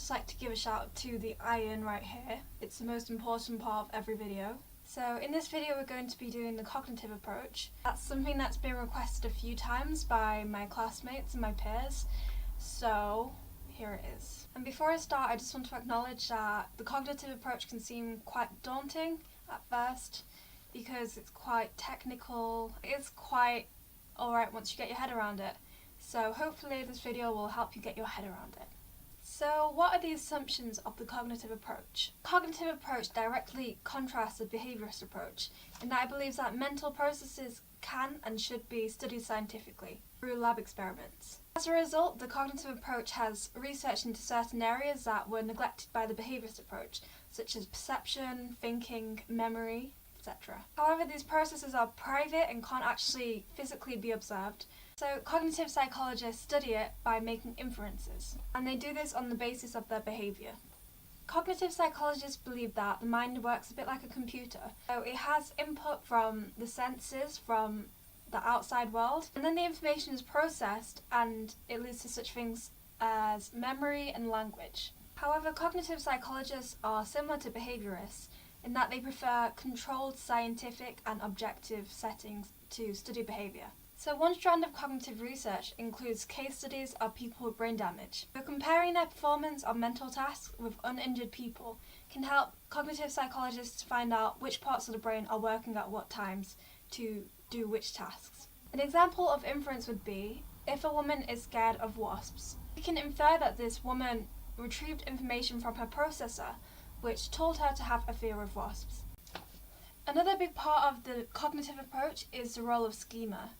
just like to give a shout out to the iron right here. It's the most important part of every video. So in this video we're going to be doing the cognitive approach. That's something that's been requested a few times by my classmates and my peers. So here it is. And before I start, I just want to acknowledge that the cognitive approach can seem quite daunting at first because it's quite technical. It's quite alright once you get your head around it. So hopefully this video will help you get your head around it. So what are the assumptions of the cognitive approach? Cognitive approach directly contrasts the behaviourist approach in that it believes that mental processes can and should be studied scientifically through lab experiments. As a result, the cognitive approach has research into certain areas that were neglected by the behaviourist approach, such as perception, thinking, memory, etc. However, these processes are private and can't actually physically be observed. So cognitive psychologists study it by making inferences, and they do this on the basis of their behaviour. Cognitive psychologists believe that the mind works a bit like a computer. So it has input from the senses, from the outside world, and then the information is processed and it leads to such things as memory and language. However, cognitive psychologists are similar to behaviourists in that they prefer controlled scientific and objective settings to study behaviour. So one strand of cognitive research includes case studies of people with brain damage. So comparing their performance on mental tasks with uninjured people can help cognitive psychologists find out which parts of the brain are working at what times to do which tasks. An example of inference would be if a woman is scared of wasps. We can infer that this woman retrieved information from her processor which told her to have a fear of wasps. Another big part of the cognitive approach is the role of schema.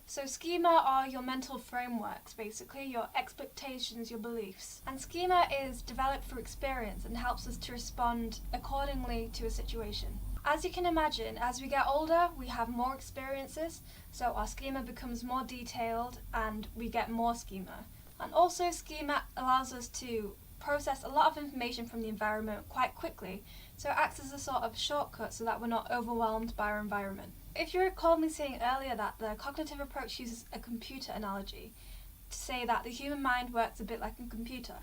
So schema are your mental frameworks, basically, your expectations, your beliefs. And schema is developed through experience and helps us to respond accordingly to a situation. As you can imagine, as we get older, we have more experiences, so our schema becomes more detailed and we get more schema. And also schema allows us to process a lot of information from the environment quite quickly, so it acts as a sort of shortcut so that we're not overwhelmed by our environment. If you recall me saying earlier that the cognitive approach uses a computer analogy to say that the human mind works a bit like a computer,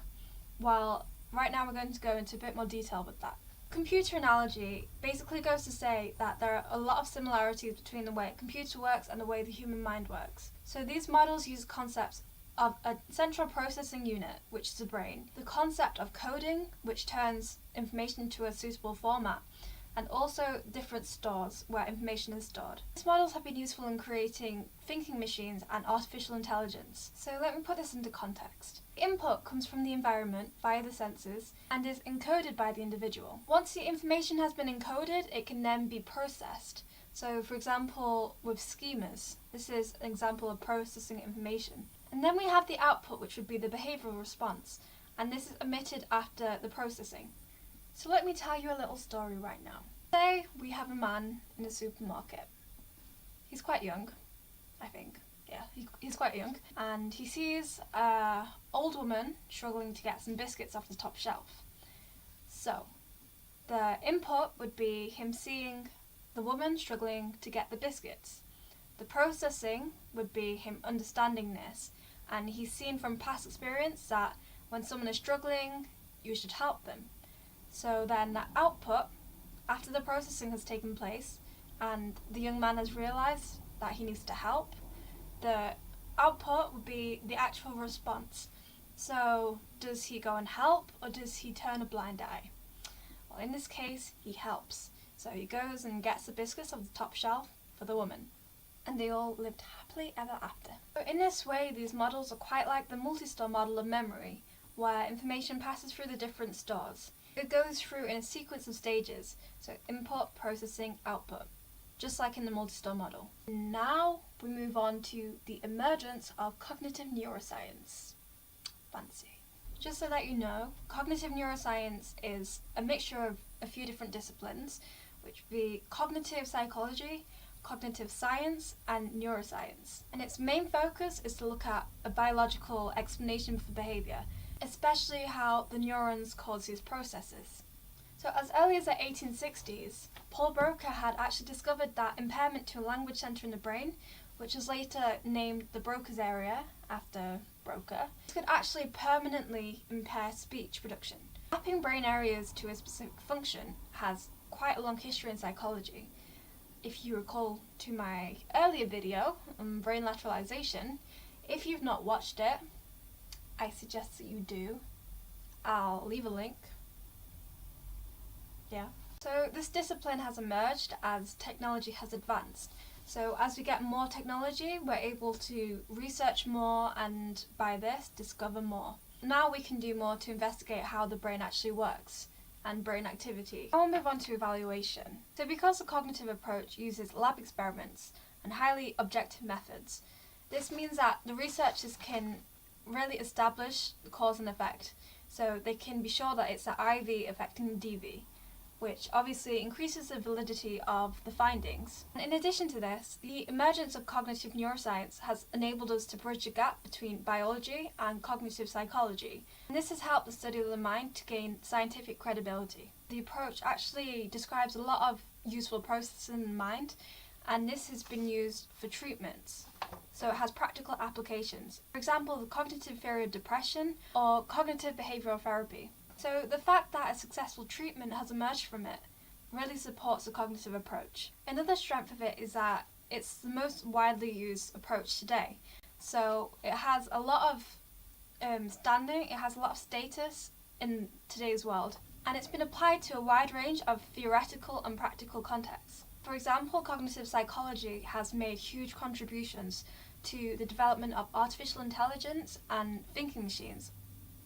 well, right now we're going to go into a bit more detail with that. Computer analogy basically goes to say that there are a lot of similarities between the way a computer works and the way the human mind works. So these models use concepts of a central processing unit, which is the brain, the concept of coding, which turns information into a suitable format, and also different stores where information is stored. These models have been useful in creating thinking machines and artificial intelligence. So let me put this into context. The input comes from the environment via the senses and is encoded by the individual. Once the information has been encoded, it can then be processed. So for example, with schemas, this is an example of processing information. And then we have the output, which would be the behavioural response, and this is emitted after the processing. So let me tell you a little story right now. Say we have a man in a supermarket. He's quite young, I think. Yeah, he's quite young. And he sees an old woman struggling to get some biscuits off the top shelf. So the input would be him seeing the woman struggling to get the biscuits. The processing would be him understanding this, and he's seen from past experience that when someone is struggling, you should help them. So then that output, after the processing has taken place and the young man has realised that he needs to help, the output would be the actual response. So does he go and help or does he turn a blind eye? Well, in this case, he helps. So he goes and gets the biscuits off the top shelf for the woman. And they all lived happily ever after. So in this way, these models are quite like the multi-store model of memory, where information passes through the different stores. It goes through in a sequence of stages, so input, processing, output, just like in the multi-store model. Now we move on to the emergence of cognitive neuroscience. Fancy. Just so that you know, cognitive neuroscience is a mixture of a few different disciplines, which would be cognitive psychology, cognitive science, and neuroscience. And its main focus is to look at a biological explanation for behaviour, especially how the neurons cause these processes. So as early as the 1860s, Paul Broca had actually discovered that impairment to a language centre in the brain which was later named the Broca's area after Broca. This could actually permanently impair speech production. Mapping brain areas to a specific function has quite a long history in psychology. If you recall to my earlier video on brain lateralization, if you've not watched it, I suggest that you do. I'll leave a link. Yeah. So this discipline has emerged as technology has advanced. So as we get more technology, we're able to research more and by this, discover more. Now we can do more to investigate how the brain actually works and brain activity. Now we'll move on to evaluation. So because the cognitive approach uses lab experiments and highly objective methods, this means that the researchers can really establish the cause and effect. So they can be sure that it's the IV affecting the DV, which obviously increases the validity of the findings. And in addition to this, the emergence of cognitive neuroscience has enabled us to bridge the gap between biology and cognitive psychology. And this has helped the study of the mind to gain scientific credibility. The approach actually describes a lot of useful processes in the mind, and this has been used for treatments. So it has practical applications. For example, the cognitive theory of depression or cognitive behavioral therapy. So the fact that a successful treatment has emerged from it really supports the cognitive approach. Another strength of it is that it's the most widely used approach today. So it has a lot of standing, it has a lot of status in today's world, and it's been applied to a wide range of theoretical and practical contexts. For example, cognitive psychology has made huge contributions to the development of artificial intelligence and thinking machines,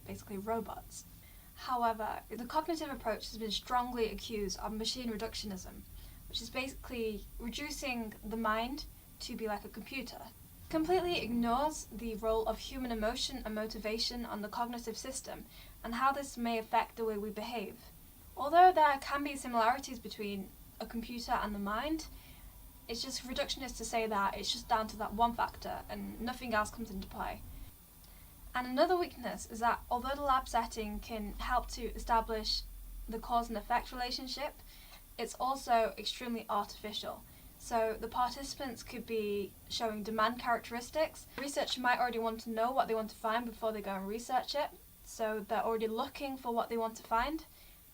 basically robots. However, the cognitive approach has been strongly accused of machine reductionism, which is basically reducing the mind to be like a computer. It completely ignores the role of human emotion and motivation on the cognitive system and how this may affect the way we behave. Although there can be similarities between a computer and the mind, it's just reductionist to say that it's just down to that one factor and nothing else comes into play. And another weakness is that although the lab setting can help to establish the cause and effect relationship, it's also extremely artificial. So the participants could be showing demand characteristics. The researcher might already want to know what they want to find before they go and research it, so they're already looking for what they want to find,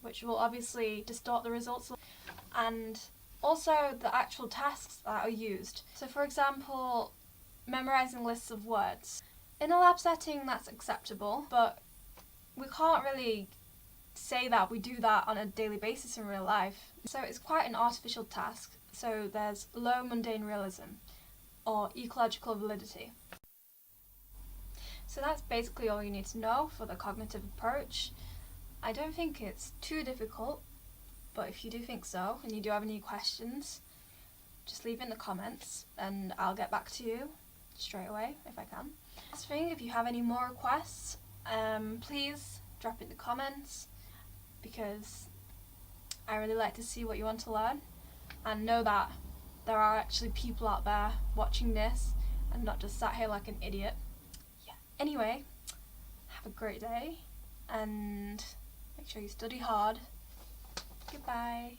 which will obviously distort the results. And also the actual tasks that are used. So for example, memorizing lists of words. In a lab setting that's acceptable, but we can't really say that we do that on a daily basis in real life. So it's quite an artificial task. So there's low mundane realism or ecological validity. So that's basically all you need to know for the cognitive approach. I don't think it's too difficult, but if you do think so and you do have any questions, just leave in the comments and I'll get back to you straight away if I can. Last thing, if you have any more requests, please drop it in the comments, because I really like to see what you want to learn and know that there are actually people out there watching this and not just sat here like an idiot. Yeah. Anyway, have a great day and make sure you study hard. Goodbye.